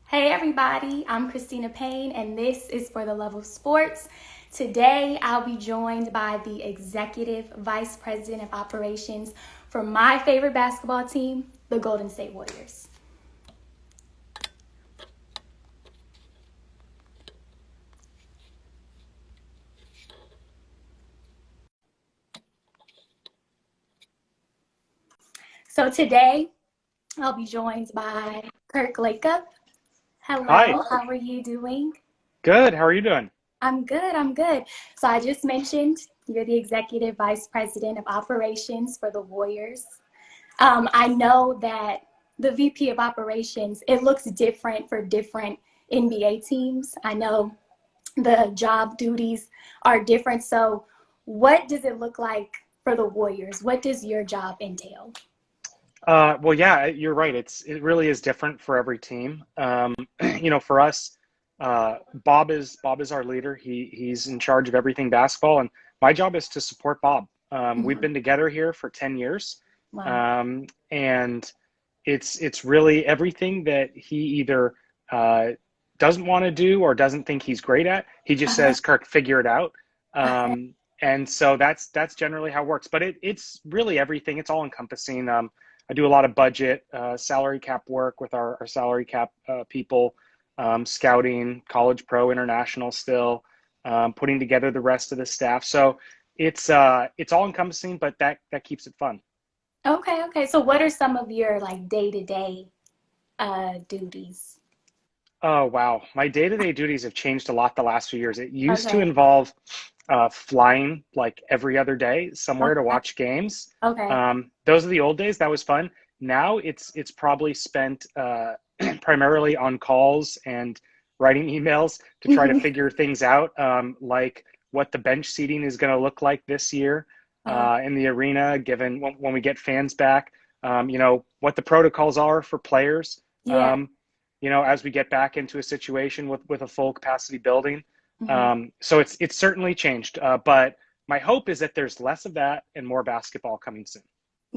Hey everybody, I'm Christina Payne and this is For the Love of Sports. Today I'll be joined by the Executive Vice President of Operations for my favorite basketball team, the Golden State Warriors. So today I'll be joined by Kirk Lakeup. Hi, Hello, how are you doing? good. How are you doing? I'm good. So I just mentioned you're the Executive Vice President of Operations for the Warriors. I know that the VP of operations, it looks different for different NBA teams. I know the job duties are different. So what does it look like for the Warriors? What does your job entail? Well, yeah, you're right. It really is different for every team. For us, Bob is our leader. He's in charge of everything basketball, and my job is to support Bob. We've Mhm. been together here for 10 years, Wow. and it's really everything that he either uh, doesn't want to do or doesn't think he's great at. He just Uh-huh. says, "Kirk, figure it out." Okay. And so that's generally how it works. But it's really everything. It's all encompassing. I do a lot of budget, salary cap work with our salary cap people, scouting, college pro, international still, putting together the rest of the staff. So it's all encompassing, but that keeps it fun. Okay. So what are some of your like day-to-day duties? Oh, wow. My day-to-day duties have changed a lot the last few years. It used to Okay. involve flying like every other day somewhere to Okay. watch games. Okay. Those are the old days. That was fun. Now it's probably spent primarily on calls and writing emails to try to figure things out, like what the bench seating is going to look like this year Uh, in the arena, given when we get fans back. What the protocols are for players. yeah. Um, as we get back into a situation with a full capacity building. Mhm. So it's certainly changed. But my hope is that there's less of that and more basketball coming soon.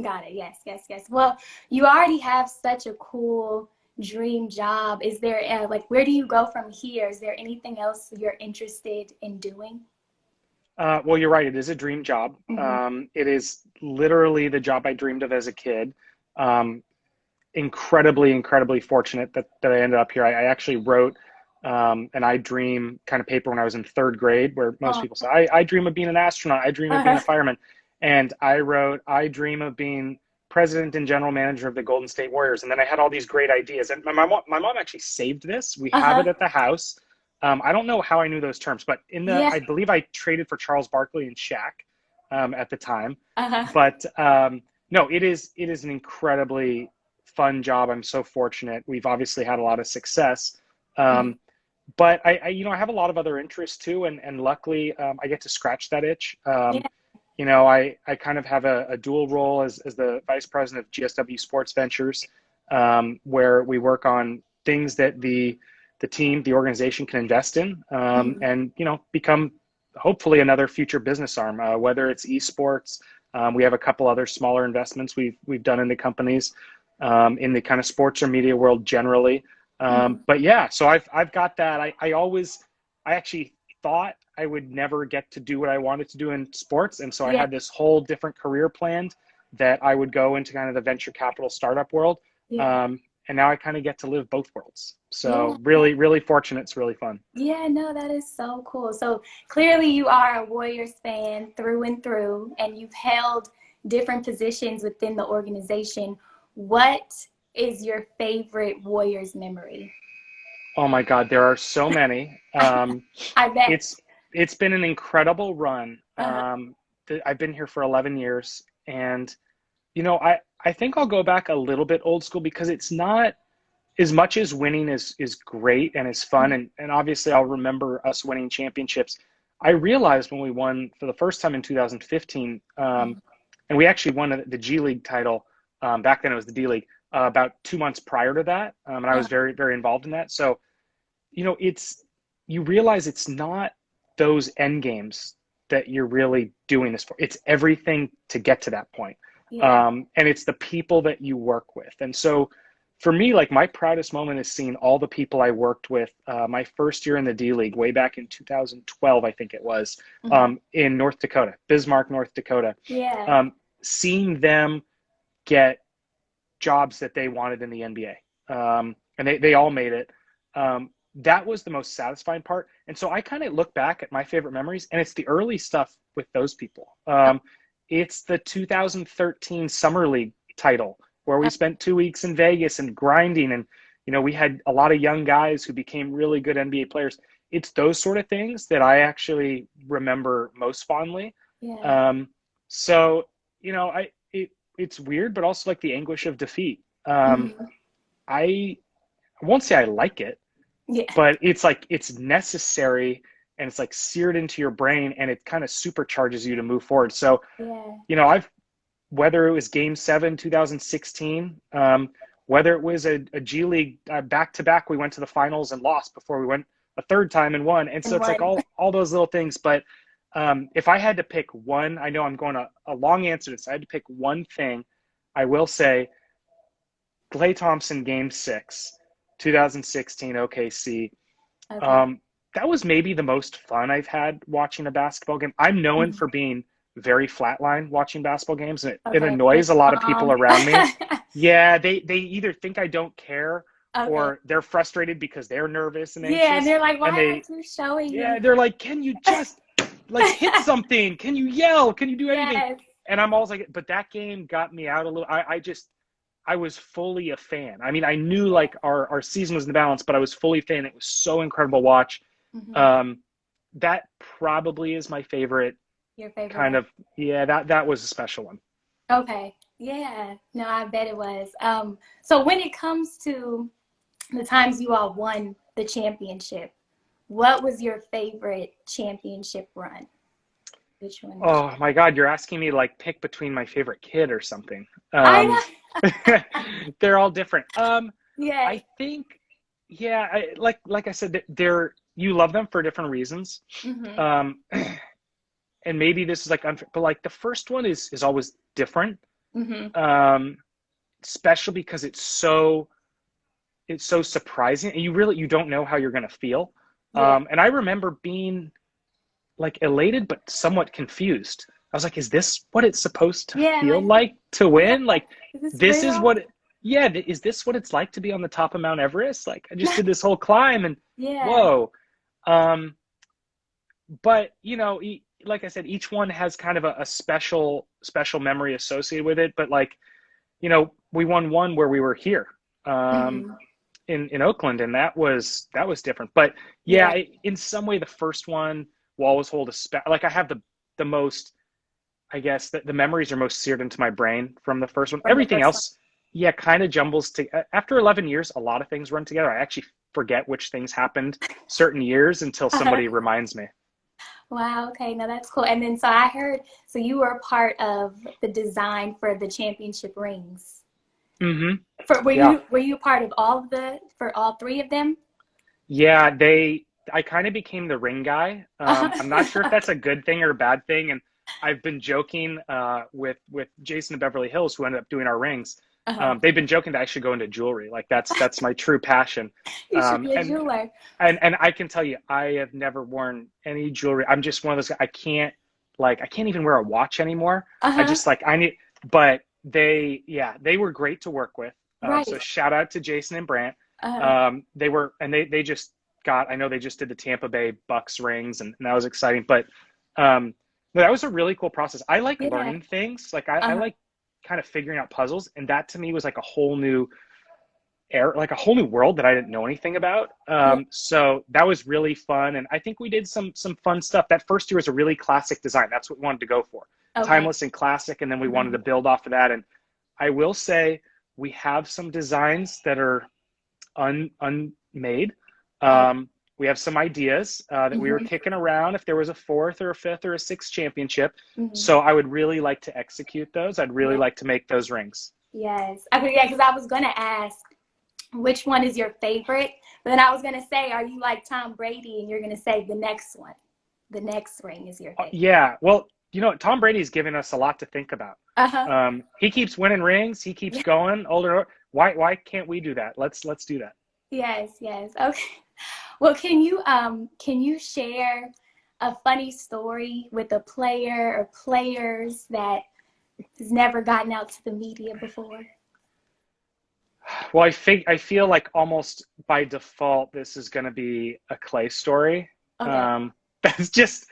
Got it. Yes. Well, you already have such a cool dream job. Is there like where do you go from here? Is there anything else you're interested in doing? Well, you're right. It is a dream job. Hmm. It is literally the job I dreamed of as a kid. Um, incredibly fortunate that I ended up here. I actually wrote an I dream kind of paper when I was in third grade, where most Oh, people say, I dream of being an astronaut, I dream of being a uh-huh. fireman. And I wrote, I dream of being president and general manager of the Golden State Warriors. And then I had all these great ideas. And my mom actually saved this. We have it Uh-huh. at the house. I don't know how I knew those terms, but Yeah. I believe I traded for Charles Barkley and Shaq at the time. Uh-huh. But no, it is an incredibly fun job. I'm so fortunate. We've obviously had a lot of success. Mhm. Um, but I have a lot of other interests too, and luckily I get to scratch that itch. Yeah. I kind of have a dual role as the vice president of GSW Sports Ventures, where we work on things that the team, the organization can invest in, Mhm. and become hopefully another future business arm, whether it's esports. We have a couple other smaller investments we've done into companies in the kind of sports or media world generally. Mhm. But yeah, so I've got that. I actually thought I would never get to do what I wanted to do in sports, and so I Yeah. had this whole different career planned that I would go into kind of the venture capital startup world. Yeah. Um, and now I kind of get to live both worlds. Yeah. So really fortunate. It's really fun. Yeah, no, that is so cool. So clearly you are a Warriors fan through and through, and you've held different positions within the organization. What is your favorite Warriors memory? Oh my God, there are so many. I bet. It's it's been an incredible run. Uh-huh. I've been here for 11 years, and I think I'll go back a little bit old school because it's not as much as winning is great and is fun, and obviously I'll remember us winning championships. I realized when we won for the first time in 2015, and we actually won the G League title. Back then it was the D League. About 2 months prior to that, and I was Uh-huh. very involved in that. So it's you realize it's not those end games that you're really doing this for. It's everything to get to that point. Yeah. And it's the people that you work with. And so for me, like my proudest moment is seeing all the people I worked with my first year in the D League, way back in 2012, I think it was, Mhm. in North Dakota, Bismarck, North Dakota. Yeah. Um, Seeing them get jobs that they wanted in the NBA, and they all made it. That was the most satisfying part. And so I kind of look back at my favorite memories, and it's the early stuff with those people. It's the 2013 Summer League title where we spent 2 weeks in Vegas and grinding, and we had a lot of young guys who became really good NBA players. It's those sort of things that I actually remember most fondly. Yeah. Um, so it's weird, but also like the anguish of defeat. Mhm. I won't say I like it, Yeah. but it's like it's necessary, and it's like seared into your brain, and it kind of supercharges you to move forward. So, Yeah. I've whether it was Game 7, 2016, whether it was a G League back to back, we went to the finals and lost before we went a third time and won. And so And it's like one. all those little things. But if I had to pick one, I know I'm going a long answer to this. I had to pick one thing. I will say Klay Thompson Game 6, 2016 OKC. Okay. Um, that was maybe the most fun I've had watching a basketball game. I'm known Mhm. for being very flatline watching basketball games, and it Okay. Very annoys a lot of people calm. around me. Yeah, they either think I don't care, Okay. or they're frustrated because they're nervous and Yeah, and anxious, they're like, and why aren't you showing yeah, me? they're like, can you just like hit something? Can you yell? Can you do anything? Yes. And I'm always like, but that game got me out a little. I was fully a fan. I mean, I knew Yeah. like our season was in the balance, but I was fully a fan. It was so incredible to watch. Hmm. Um, that probably is my favorite Your favorite kind one. of, yeah, that was a special one. Okay. Yeah. No, I bet it was. So when it comes to the times you all won the championship, what was your favorite championship run? Which one was Oh my God, you're asking me like pick between my favorite kid or something. I Um, know. they're all different. Yes. I think, yeah, like I said, they're you love them for different reasons. Hmm. Um, and maybe this is like unfair, but like the first one is always different. Hmm. Um, Special because it's so surprising, and you don't know how you're gonna feel. Yeah. And I remember being like elated but somewhat confused. I was like, is this what it's supposed to Yeah. feel Like, like to yeah. win? Like Is this this is real? what yeah, is this what it's like to be on the top of Mount Everest? Like I just did this whole climb and Yeah. whoa. Um, but like I said, each one has kind of a special memory associated with it. But like, we won one where we were here. Um, Hmm. in Oakland, and that was different. But yeah, Yeah. in some way, the first one will always hold like I have the most. I guess that the memories are most seared into my brain from the first one. From the Everything first one. else, yeah, kind of jumbles to. After 11 years, a lot of things run together. I actually forget which things happened certain years until Uh-huh. somebody reminds me. Wow. Okay. No, that's cool. And then so I heard, so you were a part of the design for the championship rings. Hmm. For Yeah, were you part of for all three of them? yeah. I kind of became the ring guy. I'm not sure if that's a good thing or a bad thing, and I've been joking with Jason and Beverly Hills, who ended up doing our rings. Uh-huh. They've been joking that I should go into jewelry. Like that's my true passion. You should be a And jeweler. and I can tell you, I have never worn any jewelry. I'm just one of those. I can't even wear a watch anymore. I Uh-huh. just like I need. But they were great to work with. So Right. shout out to Jason and Brant. Uh-huh. They were, and they just got. I know they just did the Tampa Bay Bucks rings, and that was exciting. But that was a really cool process. I like Yeah. learning things. Like I Uh-huh. like kind of figuring out puzzles, and that to me was like a whole new air, like a whole new world that I didn't know anything about. Yeah. So that was really fun, and I think we did some fun stuff. That first year was a really classic design. That's what we wanted to go for, Okay. timeless and classic, and then we wanted Hmm. to build off of that. And I will say we have some designs that are unmade. Oh. We have some ideas that we were Hmm. kicking around if there was a fourth or a fifth or a sixth championship. Hmm. So I would really like to execute those. I'd really Yeah. like to make those rings. Yes. Okay, yeah, because I was gonna ask which one is your favorite, but then I was gonna say, are you like Tom Brady and you're gonna say the next one? The next ring is your favorite. Yeah, well, Tom Brady's given us a lot to think about. Uh-huh. He keeps winning rings. He keeps Yeah. going older. why can't we do that? Let's do that. Yes, yes. Okay. Well, can you share a funny story with a player or players that has never gotten out to the media before? Well, I feel like almost by default this is going to be a Clay story. Okay. Um, that's just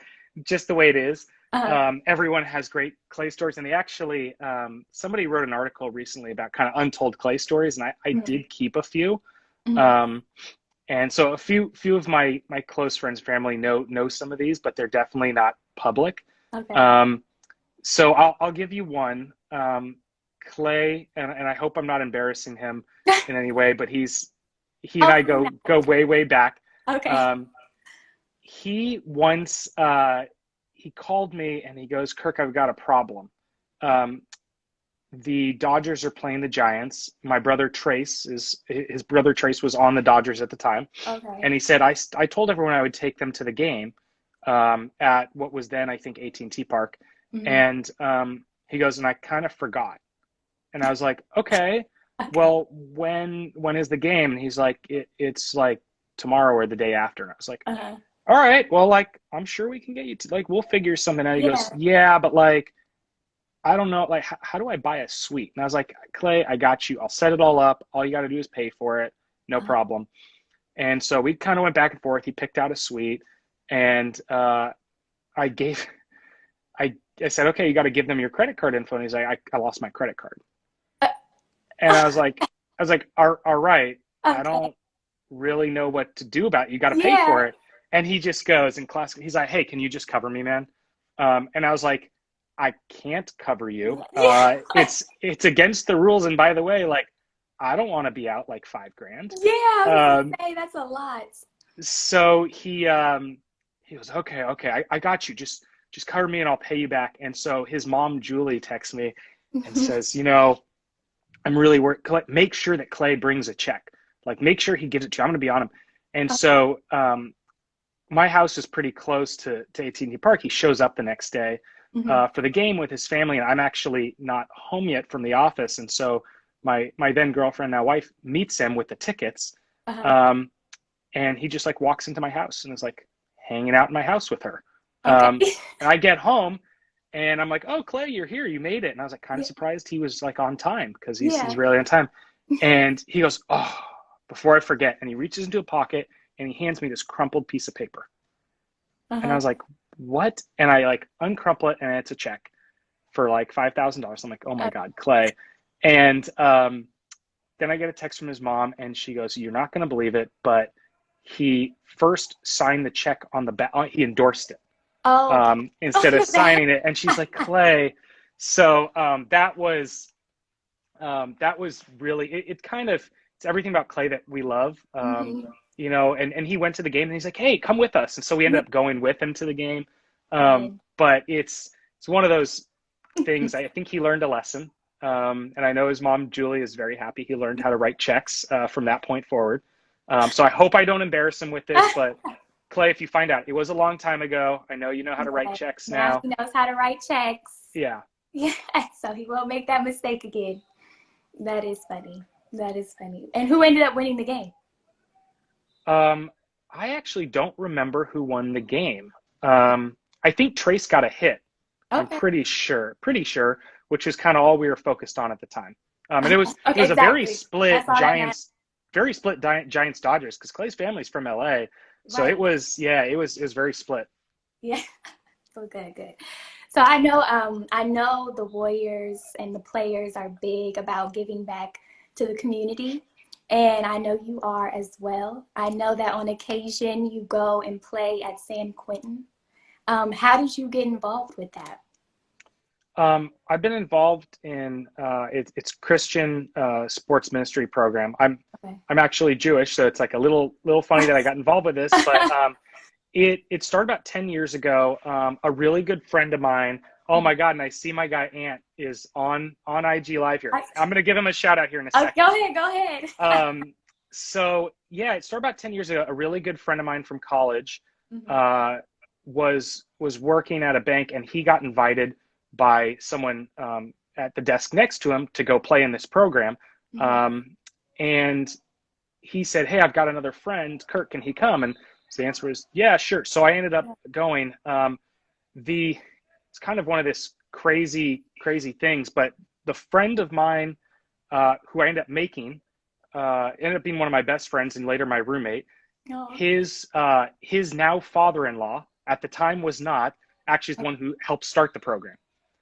the way it is. Uh, Everyone has great Clay stories, and they actually somebody wrote an article recently about kind of untold Clay stories, and I mm, did keep a few. mm, Um, and so a few of my close friends, family know some of these, but they're definitely not public. okay. Um, so I'll give you one. Clay, and I hope I'm not embarrassing him in any way, but he and I Hopefully go way back. not. Okay. Um, he once he called me and he goes, Kirk, I've got a problem. Um, the Dodgers are playing the Giants. My brother Trace is his brother Trace was on the Dodgers at the time, Okay. and he said I told everyone I would take them to the game at what was then I think AT&T Park, Hmm. and he goes and I kind of forgot, and I was like, okay, Okay. well when is the game? And he's like it's like tomorrow or the day after, and I was like, Uh-huh. all right, well like I'm sure we can get you to like we'll figure something out. He goes, Yeah. yeah, but like I don't know, like, how do I buy a suite? And I was like, Clay, I got you. I'll set it all up. All you got to do is pay for it. No Uh-huh. problem. And so we kind of went back and forth. He picked out a suite, and I gave, I said, okay, you got to give them your credit card info. And he's like, I lost my credit card. And I was like, all right, I Okay. don't really know what to do about it. You got to pay Yeah. for it. And he just goes in class, he's like, hey, can you just cover me, man? And I was like, I can't cover you. Yeah. It's against the rules. And by the way, like, I don't want to be out like 5 grand. Yeah, I was gonna Um, say that's a lot. so he goes, okay, I got you. Just cover me and I'll pay you back. And so his mom, Julie, texts me and says, I'm really worried. Make sure that Clay brings a check. Like, make sure he gives it to you. I'm going to be on him. And so my house is pretty close to AT&T Park. He shows up the next day Mhm. for the game with his family, and I'm actually not home yet from the office. And so my then girlfriend, now wife, meets him with the tickets, Uh-huh. um, and he just like walks into my house and is like hanging out in my house with her. Okay. And I get home and I'm like, "Oh, Clay, you're here. You made it." And I was like kind of Yeah. surprised he was like on time because he's Yeah. rarely on time. And he goes, "Oh, before I forget," and he reaches into a pocket and he hands me this crumpled piece of paper. And I Uh-huh. was like, "What?" And I like uncrumple it and it's a check for like $5,000. I'm like, "Oh my Uh, God, Clay." And then I get a text from his mom and she goes, "You're not going to believe it, but he first signed the check on the back. He endorsed it oh, instead on of the back. signing it." And she's like, Clay. So that was really it kind of it's everything about Clay that we love. Mhm. And he went to the game and he's like, hey, come with us. And so we ended Yeah. up going with him to the game. Fun. But it's one of those things. I think he learned a lesson. And I know his mom, Julie, is very happy he learned how to write checks from that point forward. So I hope I don't embarrass him with this, but Clay, if you find out, it was a long time ago. I know you know how to write Yeah. checks Now now. he knows how to write checks. Yeah. Yeah, so he won't make that mistake again. That is funny. That is funny. And who ended up winning the game? Um, I actually don't remember who won the game. I think Trace got a hit. I'm Okay. pretty sure, which is kind of all we were focused on at the time. And it Okay, was a exactly. That's all that matters. Very split Giants Dodgers because Clay's family's from LA, so it Right. was yeah, it was very split. Yeah. So good, good. So I know the Warriors and the players are big about giving back to the community. And I know you are as well. I know that on occasion you go and play at San Quentin. How did you get involved with that? I've been involved in it's Christian sports ministry program. Okay. I'm actually Jewish, so it's like a little funny that I got involved with this, but it started about 10 years ago. A really good friend of mine. Oh my God! And I see my guy Ant is on IG Live here. I'm gonna give him a shout out here in a Oh, second. go ahead. So yeah, it started about 10 years ago. A really good friend of mine from college Mhm. uh, was working at a bank, and he got invited by someone at the desk next to him to go play in this program. Mhm. And he said, "Hey, I've got another friend, Kurt. Can he come?" And so the answer was, "Yeah, sure." So I ended up going. The It's kind of one of this crazy things, but the friend of mine who I ended up making ended up being one of my best friends and later my roommate. Oh, His now father-in-law at the time was not actually the one who helped start the program.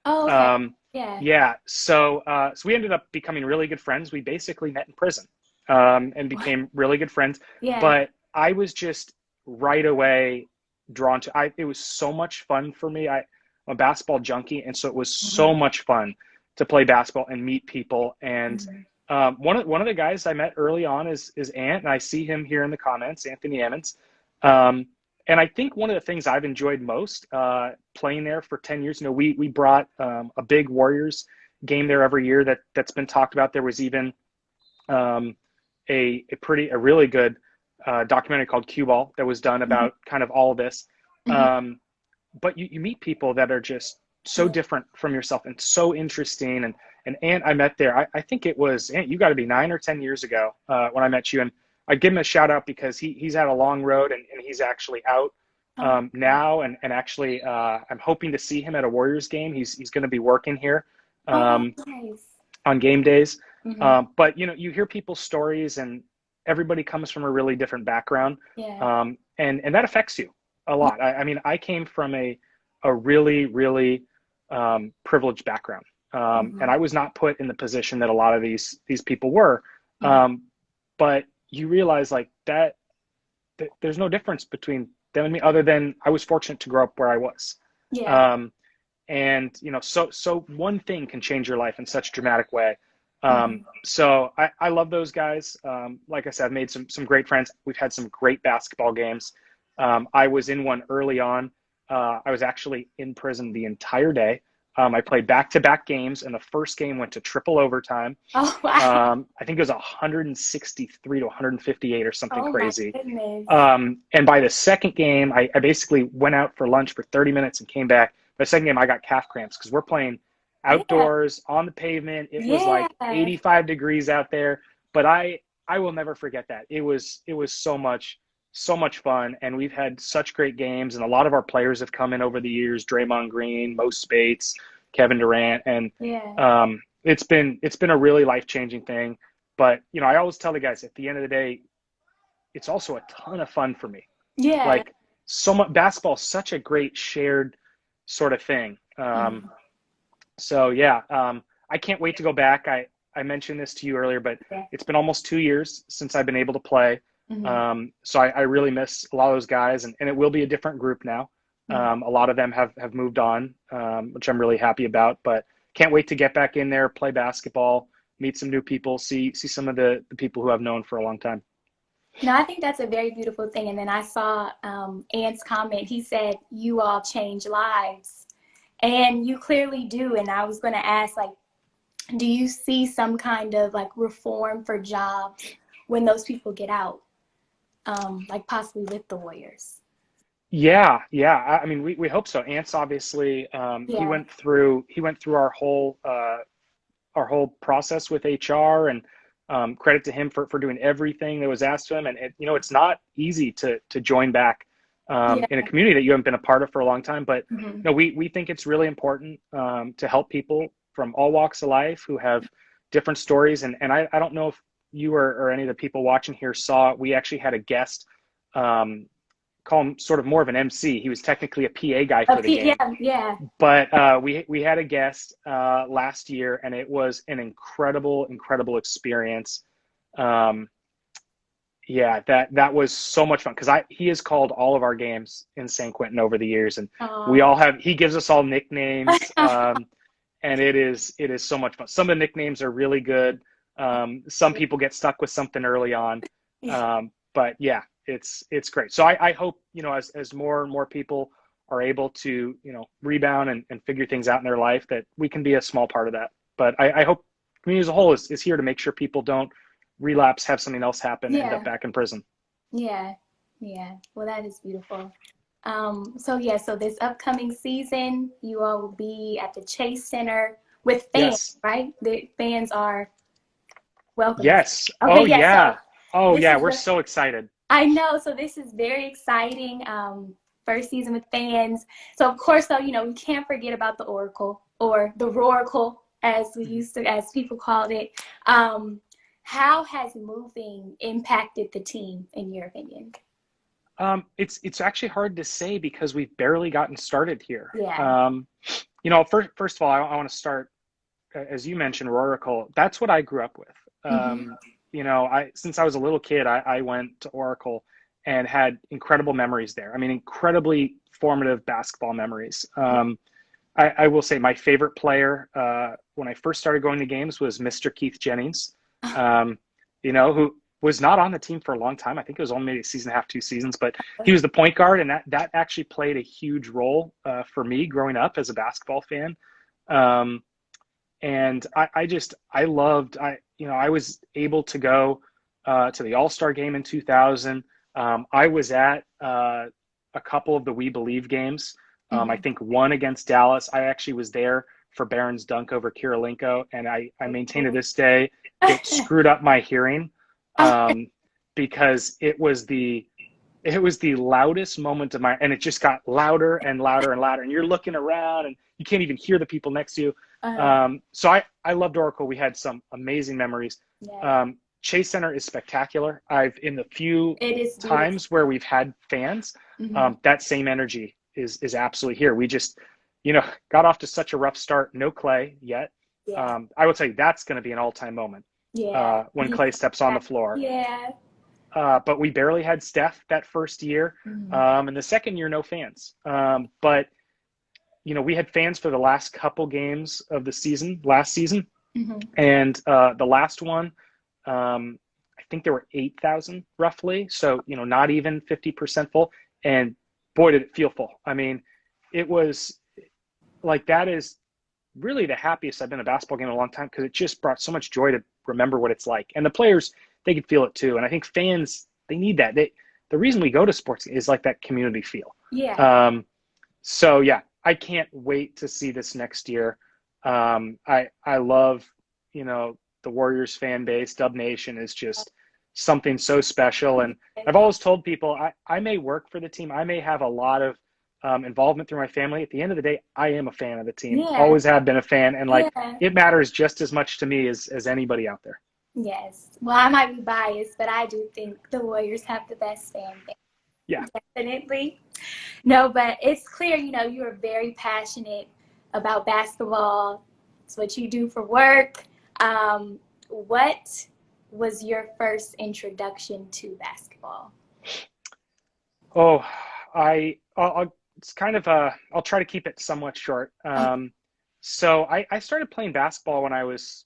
oh, okay. Um, Yeah. yeah, so we ended up becoming really good friends. We basically met in prison and became really good friends. Yeah. But I was just right away drawn to. It was so much fun for me. I'm a basketball junkie, and so it was so Mhm. much fun to play basketball and meet people. And Mhm. one of the guys I met early on is Ant, and I see him here in the comments, Anthony Emmons. Um, and I think one of the things I've enjoyed most playing there for 10 years, we brought a big Warriors game there every year that's been talked about. There was even um, a really good documentary called Cue Ball that was done Mhm. about kind of all of this. Mhm. Um, but you meet people that are just so Yeah. different from yourself and so interesting. And Ant, I met there. I think it was Ant. You got to be 9 or 10 years ago when I met you, and I give him a shout out because he's had a long road and he's actually out Oh, now, and actually I'm hoping to see him at a Warriors game. He's going to be working here oh, um, nice. on game days. Hmm. But you hear people's stories, and everybody comes from a really different background, Yeah. and that affects you a Yeah. lot. I mean, I came from a really privileged background, and Hmm. I was not put in the position that a lot of these people were. Hmm. Um, but you realize like that there's no difference between them and me, other than I was fortunate to grow up where I was. Yeah. Um, and so one thing can change your life in such a dramatic way. Hmm. So I love those guys. Like I said, I've made some great friends. We've had some great basketball games. I was in one early on. I was actually in prison the entire day. I played back-to-back games, and the first game went to triple overtime. Oh, wow. I think it was 163 to 158 or something Oh, my crazy. goodness. And by the second game, I basically went out for lunch for 30 minutes and came back. By the second game, I got calf cramps because we're playing Yeah. outdoors on the pavement. It was Yeah. like 85 degrees out there, but I will never forget that. It was so much fun, and we've had such great games. And a lot of our players have come in over the years: Draymond Green, Mo Spates, Kevin Durant, and Yeah. it's been a really life changing thing. But I always tell the guys at the end of the day, it's also a ton of fun for me. Yeah. Like so much basketball is such a great shared sort of thing. Hmm. So yeah, I can't wait to go back. I mentioned this to you earlier, but Yeah. it's been almost 2 years since I've been able to play. Hmm. So I really miss a lot of those guys, and it will be a different group now. Hmm. A lot of them have moved on, which I'm really happy about. But can't wait to get back in there, play basketball, meet some new people, see some of the people who I've known for a long time. No, I think that's a very beautiful thing. And then I saw Ann's comment. He said, "You all change lives." And you clearly do. And I was going to ask, like, do you see some kind of like reform for jobs when those people get out, like possibly with the Warriors? Yeah. I mean, we hope so. Ants obviously, Yeah. he went through our whole process with HR, and credit to him for doing everything that was asked of him. And it's not easy to join back Yeah. in a community that you haven't been a part of for a long time. But Hmm. we think it's really important to help people from all walks of life who have different stories. And I don't know if you or any of the people watching here saw, we actually had a guest. Call him sort of more of an MC. He was technically a PA guy for the game, Yeah. Yeah. but we had a guest last year, and it was an incredible experience. Um, yeah, that was so much fun because I he has called all of our games in San Quentin over the years, and we Oh. all have he gives us all nicknames, and it is so much fun. Some of the nicknames are really good. Some people get stuck with something early on, but yeah, it's great. So I hope as more and more people are able to rebound and figure things out in their life, that we can be a small part of that. But I hope community as a whole is here to make sure people don't relapse, have something else happen, end up Yeah. back in prison. Yeah. Yeah. Well, that is beautiful. So yeah, so this upcoming season, you all will be at the Chase Center with fans, Yes. right? The fans are welcome. Yes. Okay, Oh yeah. So yeah. Oh this yeah. is We're the so excited. I know. So this is very exciting. First season with fans. So of course, though, we can't forget about the Oracle or the Roracle, as we used to, as people called it. How has moving impacted the team, in your opinion? It's actually hard to say because we've barely gotten started here. Yeah. First of all, I want to start, as you mentioned, Oracle. That's what I grew up with. Mm-hmm. I since I was a little kid, I went to Oracle and had incredible memories there. I mean, incredibly formative basketball memories. Yeah. I will say my favorite player when I first started going to games was Mr. Keith Jennings, um, who was not on the team for a long time. I think it was only maybe a season and a half, 2 seasons, but he was the point guard, and that actually played a huge role for me growing up as a basketball fan. Um, and I loved I was able to go to the All-Star game in 2000. I was at a couple of the We Believe games. I Mm-hmm. think one against Dallas. I actually was there for Barron's dunk over Kirilenko, and I maintain to this day it screwed up my hearing um, because it was the loudest moment of my, and it just got louder and louder and louder, and you're looking around and you can't even hear the people next to you. So I loved Oracle. We had some amazing memories. Yeah. Chase Center is spectacular. In the few It is beautiful. times where we've had fans, Mm-hmm. that same energy is absolutely here. We just, got off to such a rough start. No Clay yet. Yeah. I will tell you that's going to be an all-time moment Yeah. when Clay steps on the floor. Yeah. But we barely had Steph that first year. Mm-hmm. And the second year, no fans. But we had fans for the last couple games of the season, last season. Mm-hmm. And the last one, I think there were 8,000 roughly. So, not even 50% full. And boy, did it feel full. I mean, it was like, that is really the happiest I've been at a basketball game in a long time because it just brought so much joy to remember what it's like. And the players, they could feel it too. And I think fans, they need that. The reason we go to sports is like that community feel. Yeah. So yeah, I can't wait to see this next year. I love, the Warriors fan base. Dub Nation is just something so special. And I've always told people I may work for the team. I may have a lot of involvement through my family. At the end of the day, I am a fan of the team. Yeah. Always have been a fan. And Yeah. it matters just as much to me as anybody out there. Yes. Well, I might be biased, but I do think the Warriors have the best fan base. Yeah. Definitely. No, but it's clear, you are very passionate about basketball. It's what you do for work. What was your first introduction to basketball? Oh, it's kind of I'll try to keep it somewhat short. So I started playing basketball when I was,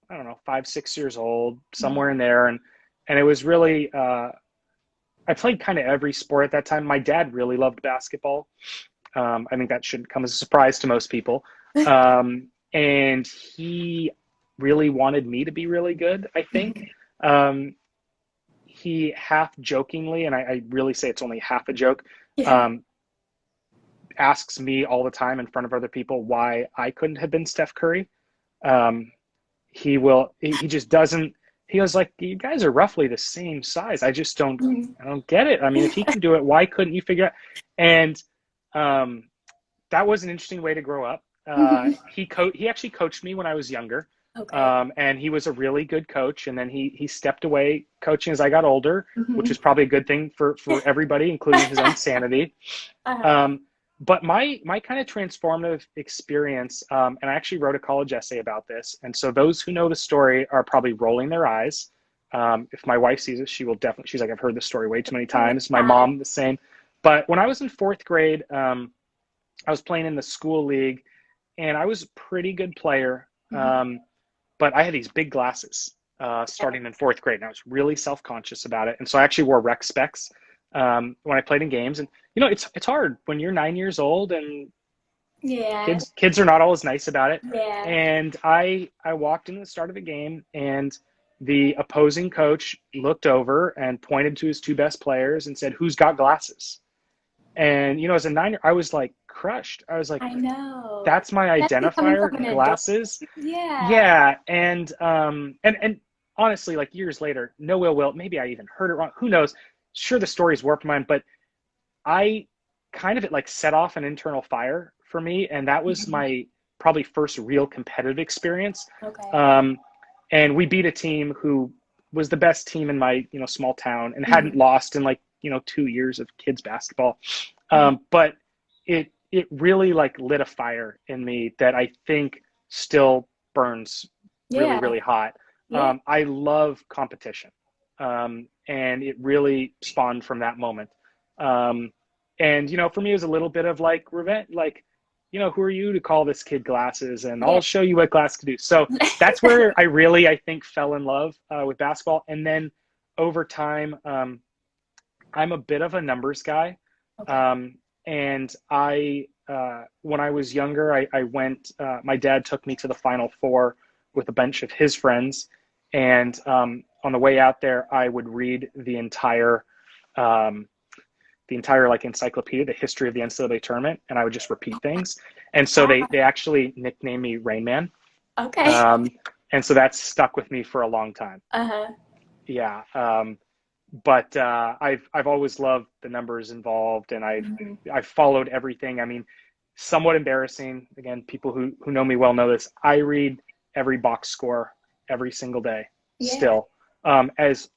I don't know, 5, 6 years old, somewhere in there. And it was really, I played kind of every sport at that time. My dad really loved basketball. I think that shouldn't come as a surprise to most people. And he really wanted me to be really good, I think. He half jokingly, and I really say it's only half a joke, Yeah. asks me all the time in front of other people why I couldn't have been Steph Curry. He just doesn't, he was like, you guys are roughly the same size. I don't get it. I mean, if he can do it, why couldn't you figure it out? And that was an interesting way to grow up. He actually coached me when I was younger. Okay. And he was a really good coach. And then he stepped away coaching as I got older, which is probably a good thing for everybody, including his own sanity. But my kind of transformative experience, and I actually wrote a college essay about this. And so those who know the story are probably rolling their eyes. If my wife sees it, she will definitely, she's like, I've heard this story way too many times. My mom, the same. But when I was in 4th grade, I was playing in the school league and I was a pretty good player. But I had these big glasses starting in 4th grade, and I was really self-conscious about it. And so I actually wore rec specs when I played in games. And it's hard when you're 9 years old, and kids are not always nice about it. Yeah. And I walked in the start of the game, and the opposing coach looked over and pointed to his 2 best players and said, "Who's got glasses?" And as a 9-year, I was like crushed. I was like, I know. that's my Especially coming identifier, from an adult. glasses. Yeah. Yeah, and honestly, like years later, no ill will, maybe I even heard it wrong. Who knows? Sure, the story's warped mine, but I kind of, it like set off an internal fire for me. And that was my probably first real competitive experience. Okay. Um, and we beat a team who was the best team in my, small town and hadn't Mm-hmm. lost in like, 2 years of kids basketball. Mm-hmm. But it really like lit a fire in me that I think still burns really, Yeah. really hot. Yeah. I love competition. And it really spawned from that moment. Um, and, for me, it was a little bit of like revenge, like, who are you to call this kid glasses? And Yeah. I'll show you what glass can do. So that's where I really, I think, fell in love with basketball. And then over time, I'm a bit of a numbers guy. Okay. Um, and when I was younger, I went, my dad took me to the Final Four with a bunch of his friends. And on the way out there, I would read um, the entire like encyclopedia, the history of the NCAA tournament, and I would just repeat things. And so Wow. they actually nicknamed me Rain Man. Okay. Um, and so that's stuck with me for a long time. Uh-huh. Yeah. But I've always loved the numbers involved, and Mm-hmm. I've followed everything. I mean, somewhat embarrassing. Again, people who know me well know this. I read every box score every single day Yeah. still, as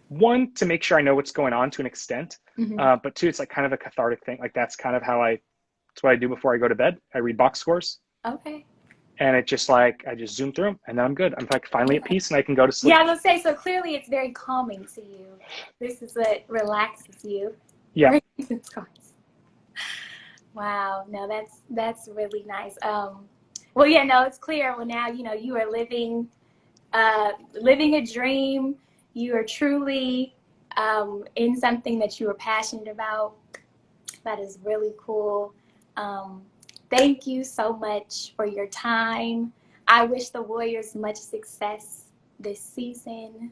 one, to make sure I know what's going on to an extent, Mm-hmm. but two, it's like kind of a cathartic thing. Like that's kind of that's what I do before I go to bed. I read box scores, Okay. and it just like I just zoom through them, and then I'm good. I'm like finally at Yeah. peace, and I can go to Yeah, sleep. I was gonna say, so clearly it's very calming to you. This is what relaxes you. Yeah. Reading scores. Wow. No, that's really nice. Well, yeah, no, it's clear. Well, now you are living a dream. You are truly in something that you are passionate about. That is really cool. Um, Thank you so much for your time. I wish the Warriors much success this season.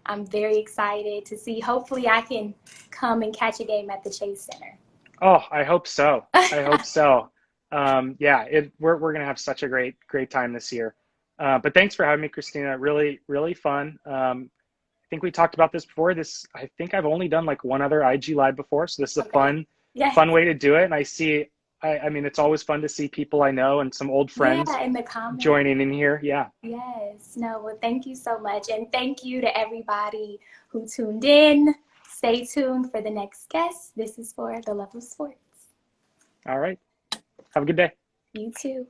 I'm very excited to see. Hopefully, I can come and catch a game at the Chase Center. Oh, I hope so. I hope so. Yeah, we're gonna have such a great time this year. But thanks for having me, Christina. Really, really fun. I think we talked about this before. I think I've only done like one other IG live before, so this is a Okay. Yes. fun way to do it. And I mean, it's always fun to see people I know and some old friends Yeah, in the comments. joining in here. Yeah. Yes. No, well, thank you so much. And thank you to everybody who tuned in. Stay tuned for the next guest. This is for the Love of Sports. All right. Have a good day. You too.